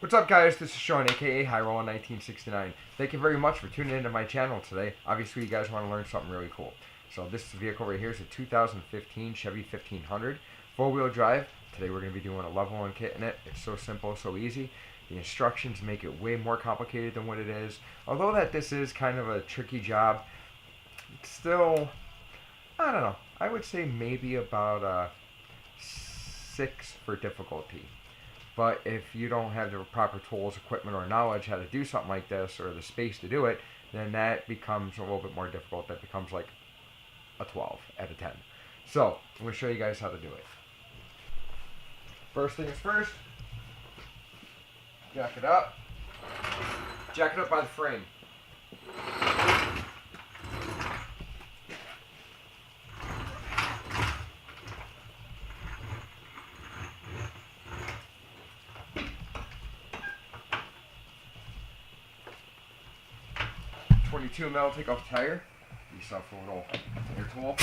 What's up, guys? This is Sean, aka Rolla 1969. Thank you very much for tuning into my channel today. Obviously, you guys want to learn something really cool. So this vehicle right here is a 2015 Chevy 1500 four-wheel drive. Today we're going to be doing a level 1 kit in it. It's so simple, so easy. The instructions make it way more complicated than what it is. Although that this is kind of a tricky job, it's still, I don't know, I would say maybe about a 6 for difficulty. But if you don't have the proper tools, equipment, or knowledge how to do something like this, or the space to do it, then that becomes a little bit more difficult. That becomes like a 12 out of 10. So, I'm going to show you guys how to do it. First things first, jack it up. Jack it up by the frame. .22 mil, take off the tire. Get yourself a little air tool.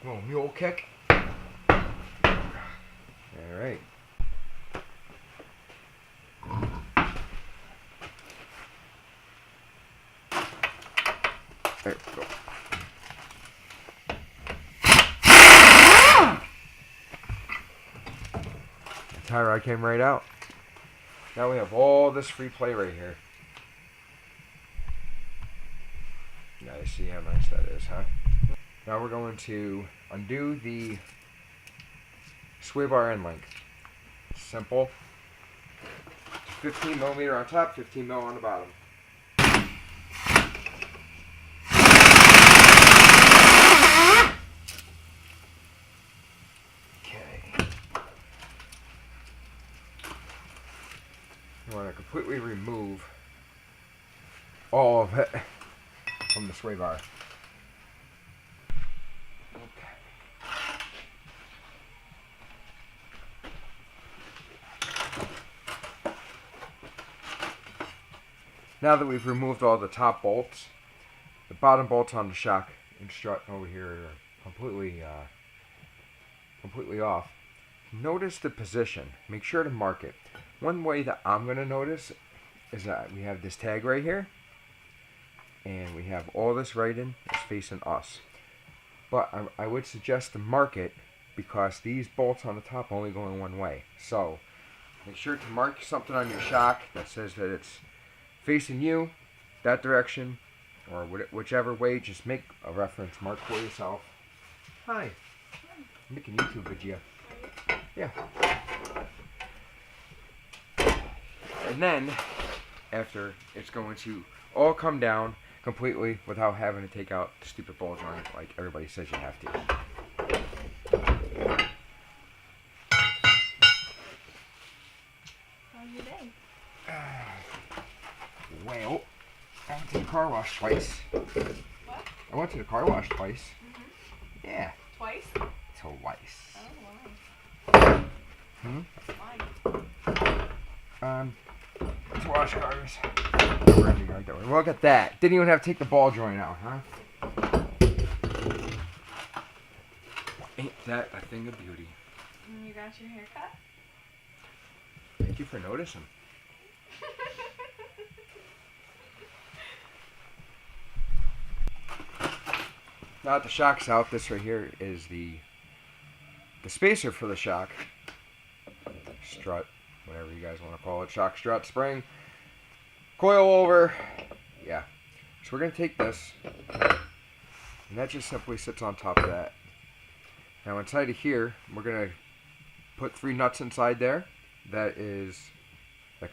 Little mule kick. Alright. There we go. The tie rod came right out. Now we have all this free play right here. You guys see how nice that is, huh? Now we're going to undo the sway bar end link. Simple. 15 millimeter on top, 15 mil on the bottom. You want to completely remove all of it from the sway bar. Okay. Now that we've removed all the top bolts, the bottom bolts on the shock and strut over here are completely off. Notice the position. Make sure to mark it. One way that I'm going to notice is that we have this tag right here, and we have all this writing is facing us. But I would suggest to mark it because these bolts on the top only go in one way. So make sure to mark something on your shock that says that it's facing you, that direction, or whichever way. Just make a reference mark for yourself. Hi. I'm making a YouTube video. Yeah. And then, after, it's going to all come down completely without having to take out the stupid ball joint like everybody says you have to. How's your day? Well, I went to the car wash twice. What? I went to the car wash twice. Mm-hmm. Yeah. Twice? Twice. Oh, wow. Why? To wash cars. Look at that. Didn't even have to take the ball joint out, huh? Ain't that a thing of beauty? And you got your hair cut? Thank you for noticing. Now that the shock's out, this right here is the spacer for the shock. Strut, whatever you guys want to call it. Shock, strut, spring. Coil over. Yeah. So we're going to take this, and that just simply sits on top of that. Now inside of here, we're going to put 3 nuts inside there. That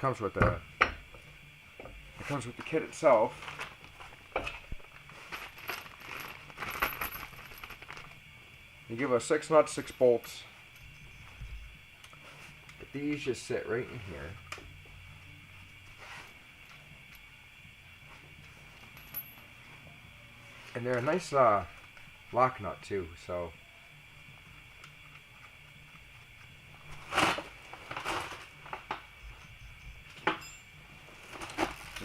comes with the kit itself. You give us 6 nuts, 6 bolts. But these just sit right in here. And they're a nice lock nut too, so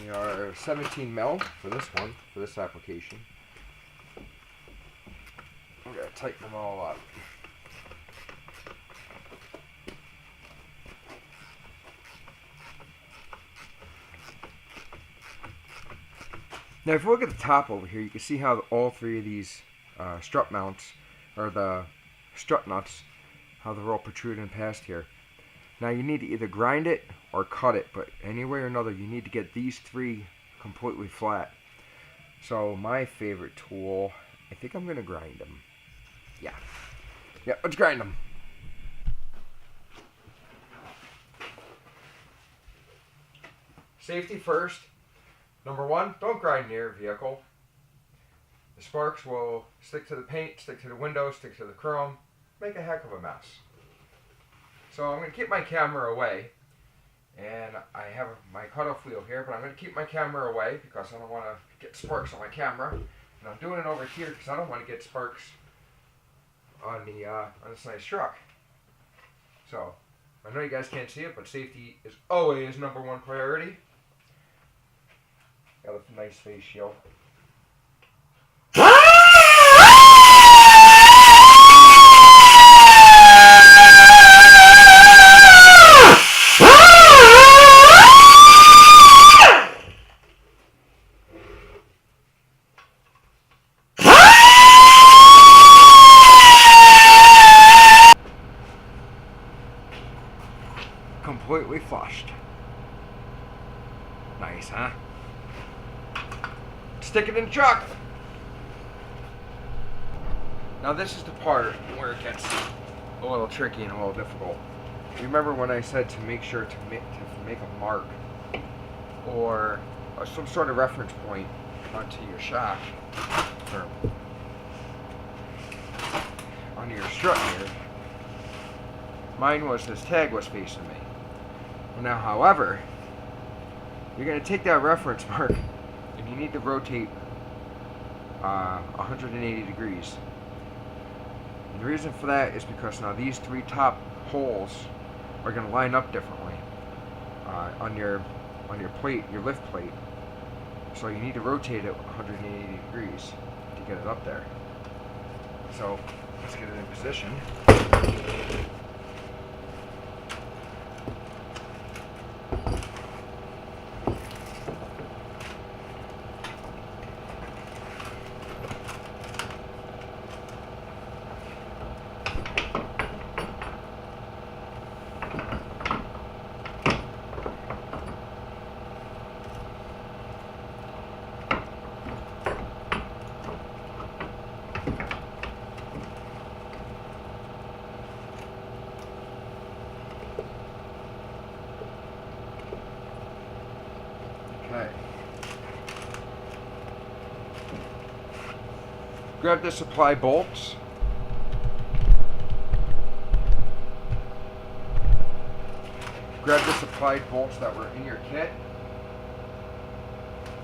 They are 17 mil for this one, for this application. I'm going to tighten them all up. Now, if you look at the top over here, you can see how all three of these strut mounts, or the strut nuts, how they're all protruding past here. Now, you need to either grind it or cut it, but any way or another, you need to get these three completely flat. So, my favorite tool, I think I'm going to grind them. Yeah, let's grind them. Safety first. Number one, don't grind near your vehicle. The sparks will stick to the paint, stick to the window, stick to the chrome, make a heck of a mess. So I'm going to keep my camera away, and I have my cutoff wheel here, but I'm going to keep my camera away because I don't want to get sparks on my camera. And I'm doing it over here because I don't want to get sparks on this nice truck. So I know you guys can't see it, but safety is always number one priority. Got a nice face shield. Completely flushed. Nice, huh? Stick it in the truck. Now this is the part where it gets a little tricky and a little difficult. Remember when I said to make sure to make a mark or some sort of reference point onto your shock or onto your strut here. Mine was this tag was facing me. Now, however, you're going to take that reference mark and you need to rotate 180 degrees. And the reason for that is because now these three top holes are going to line up differently on your plate, your lift plate. So you need to rotate it 180 degrees to get it up there. So let's get it in position. Okay. Grab the supply bolts. Grab the supplied bolts that were in your kit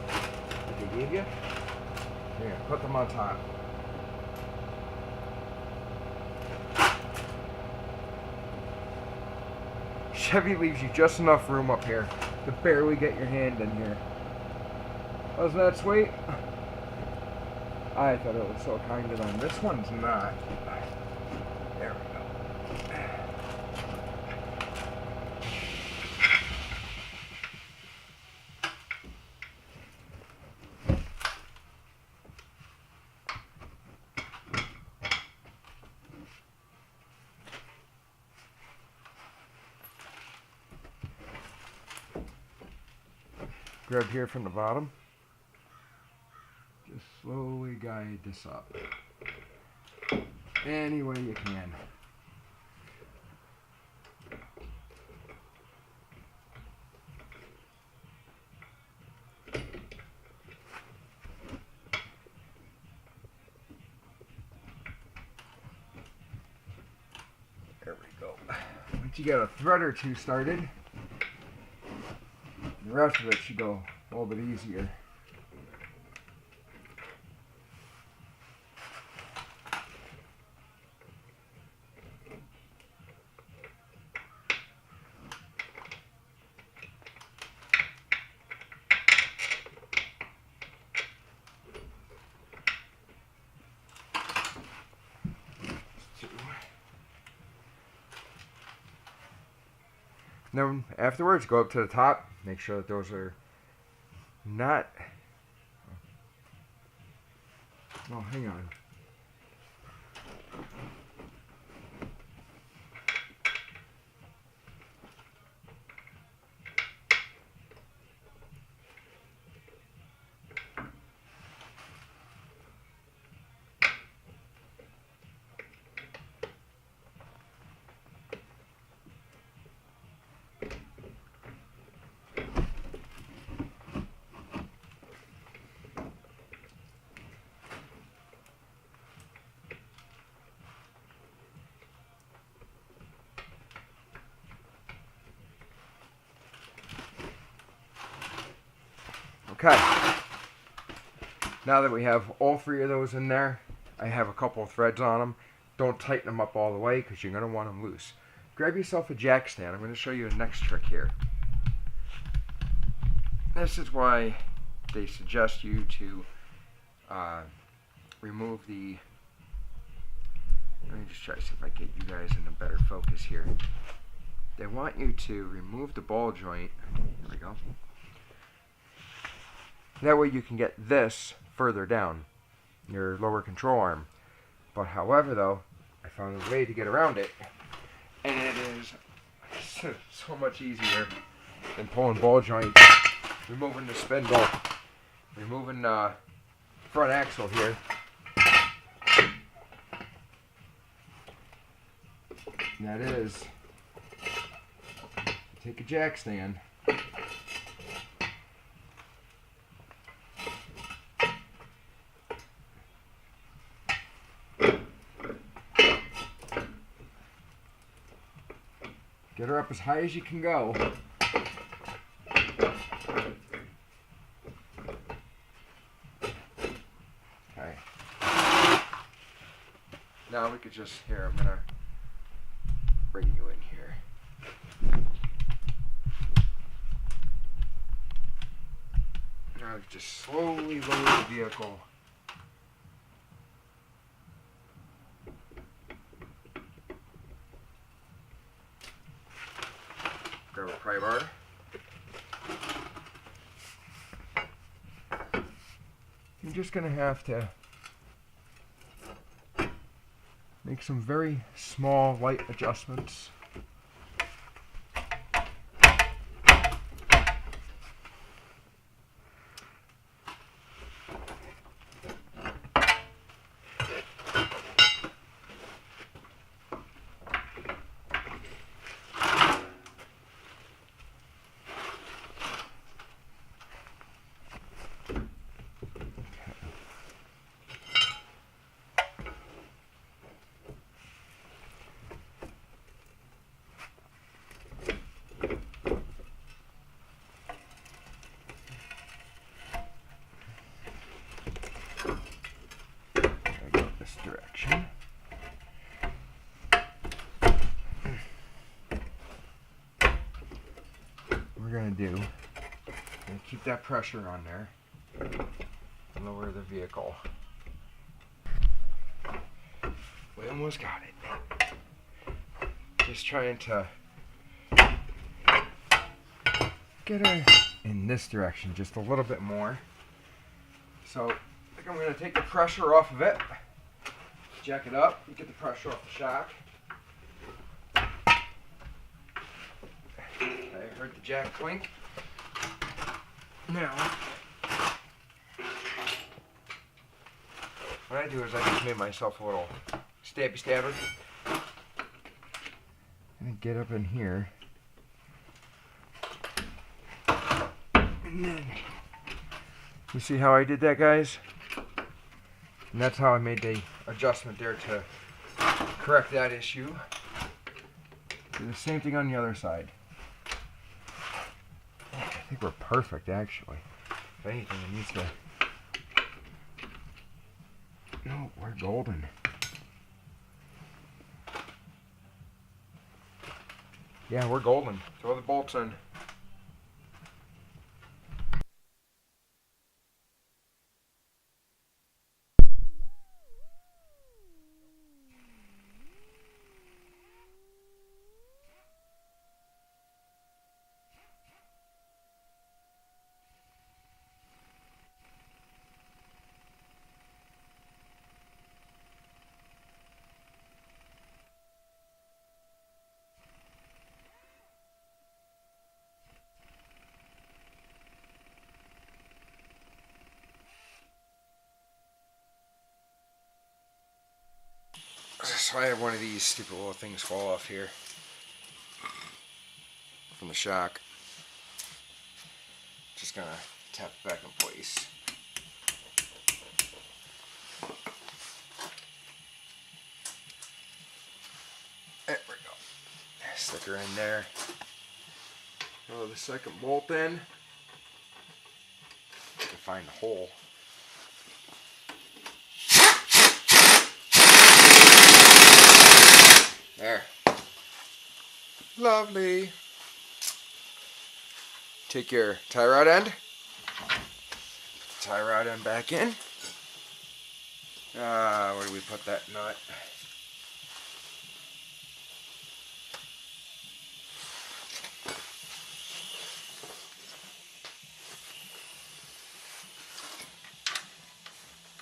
that they gave you. Here, put them on top. Chevy leaves you just enough room up here to barely get your hand in here. Wasn't that sweet? I thought it was so kind of them. This one's not. There we go. Grab here from the bottom. Just slowly guide this up. Any way you can. There we go. Once you get a thread or two started, the rest of it should go a little bit easier. Then afterwards, go up to the top. Make sure that those are not... Oh, hang on. Okay, now that we have all three of those in there, I have a couple of threads on them. Don't tighten them up all the way because you're going to want them loose. Grab yourself a jack stand. I'm going to show you the next trick here. This is why they suggest you to remove the... Let me just try to see if I get you guys in a better focus here. They want you to remove the ball joint. There we go. That way you can get this further down, your lower control arm. But however though, I found a way to get around it, and it is so much easier than pulling ball joint, removing the spindle, removing the front axle here. And that is, take a jack stand, get her up as high as you can go. Okay. Now we could just, here, I'm gonna bring you in here. Now just slowly lower the vehicle. Grab a pry bar. You're just going to have to make some very small, light adjustments. Direction. We're going to do, keep that pressure on there, lower the vehicle. We almost got it. Just trying to get her in this direction just a little bit more. So I think I'm going to take the pressure off of it. Jack it up, get the pressure off the shock. I heard the jack clink. Now, what I do is I just made myself a little stabby stabber. And get up in here. And then, you see how I did that, guys? And that's how I made the adjustment there to correct that issue. Do the same thing on the other side. I think we're perfect, actually. If anything, it needs to... No, we're golden. Yeah, we're golden. Throw the bolts in. So I have one of these stupid little things fall off here from the shock. Just gonna tap it back in place. There we go. Stick her in there. Oh, the second bolt in. To find the hole. There. Lovely. Take your tie rod end. Tie rod end back in. Where do we put that nut?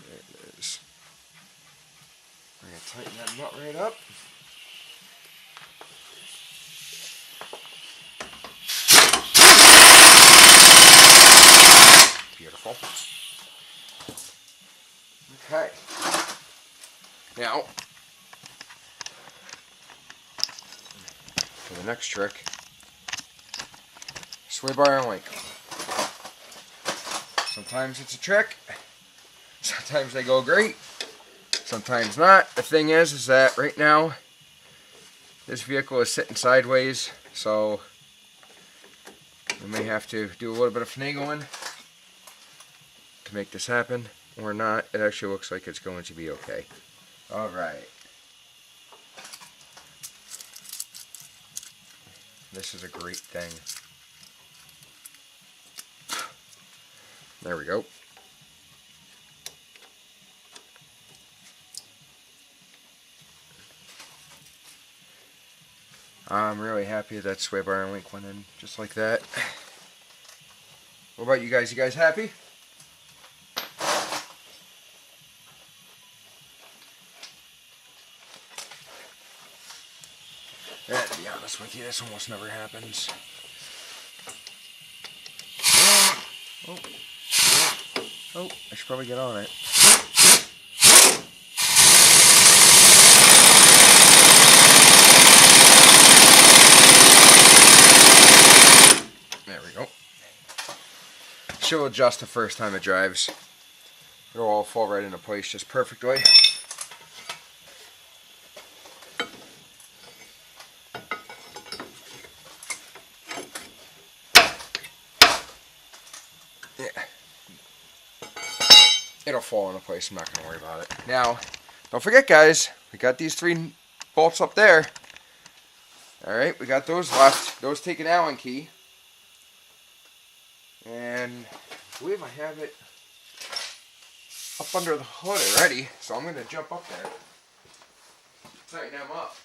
There it is. We're going to tighten that nut right up. Beautiful. Okay. Now, for the next trick, sway bar and link. Sometimes it's a trick. Sometimes they go great. Sometimes not. The thing is that right now, this vehicle is sitting sideways, so we may have to do a little bit of finagling to make this happen, or not. It actually looks like it's going to be okay. Alright. This is a great thing. There we go. I'm really happy that sway bar and link went in just like that. What about you guys? You guys happy? Yeah, to be honest with you, this almost never happens. Oh, I should probably get on it. There we go. She'll adjust the first time it drives. It'll all fall right into place just perfectly. Yeah. It'll fall into place. I'm not going to worry about it. Now, don't forget, guys, we got these 3 bolts up there. Alright, we got those left. Those take an Allen key. And I believe I have it up under the hood already. So I'm going to jump up there. Tighten them up.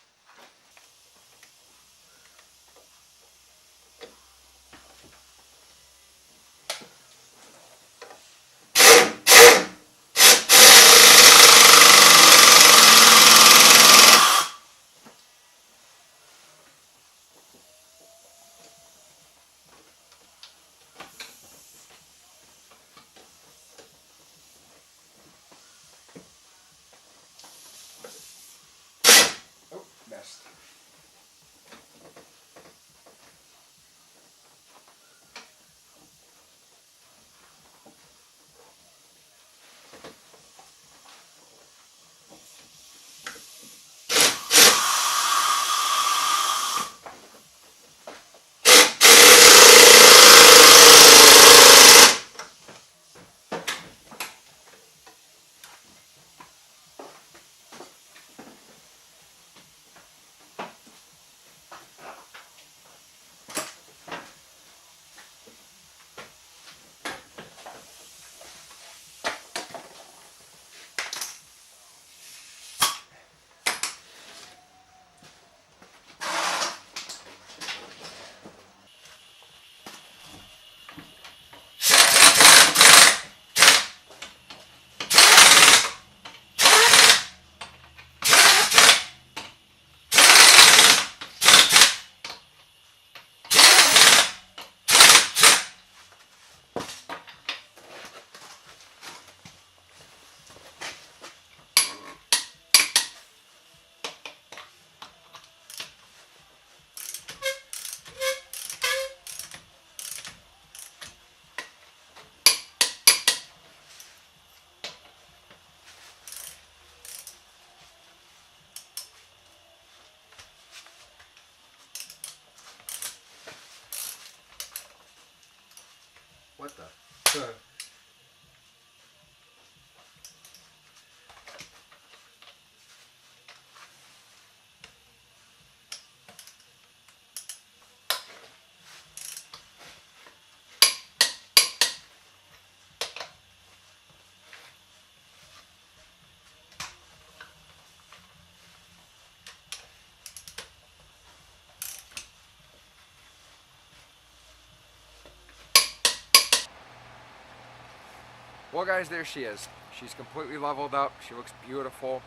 Well, guys, there she is. She's completely leveled up. She looks beautiful.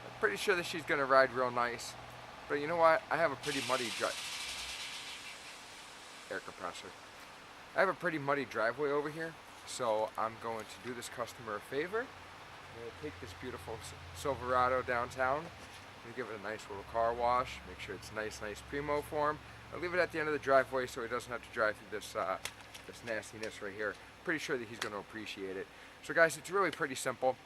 I'm pretty sure that she's going to ride real nice. But you know what? I have a pretty muddy air compressor. I have a pretty muddy driveway over here, so I'm going to do this customer a favor. I'm going to take this beautiful Silverado downtown. I'm going to give it a nice little car wash. Make sure it's nice primo form. I'll leave it at the end of the driveway so he doesn't have to drive through this this nastiness right here. Pretty sure that he's going to appreciate it. So guys, it's really pretty simple.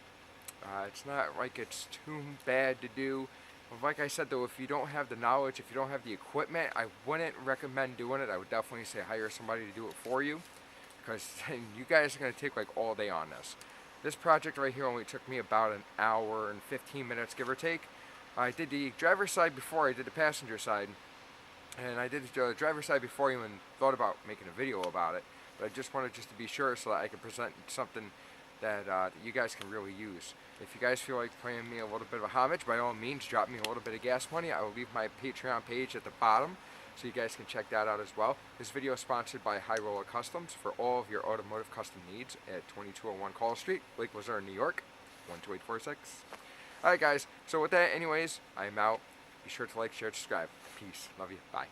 It's not like it's too bad to do. But like I said though, if you don't have the knowledge, if you don't have the equipment, I wouldn't recommend doing it. I would definitely say hire somebody to do it for you, because you guys are going to take like all day on this. This project right here only took me about an hour and 15 minutes, give or take. I did the driver's side before I did the passenger side. And I did the driver's side before I even thought about making a video about it. But I just wanted to be sure so that I could present something that you guys can really use. If you guys feel like paying me a little bit of a homage, by all means, drop me a little bit of gas money. I will leave my Patreon page at the bottom, so you guys can check that out as well. This video is sponsored by Rolla Customs for all of your automotive custom needs at 2201 Call Street, Lake Luzerne, New York, 12846. Alright guys, so with that anyways, I'm out. Be sure to like, share, subscribe. Peace. Love you. Bye.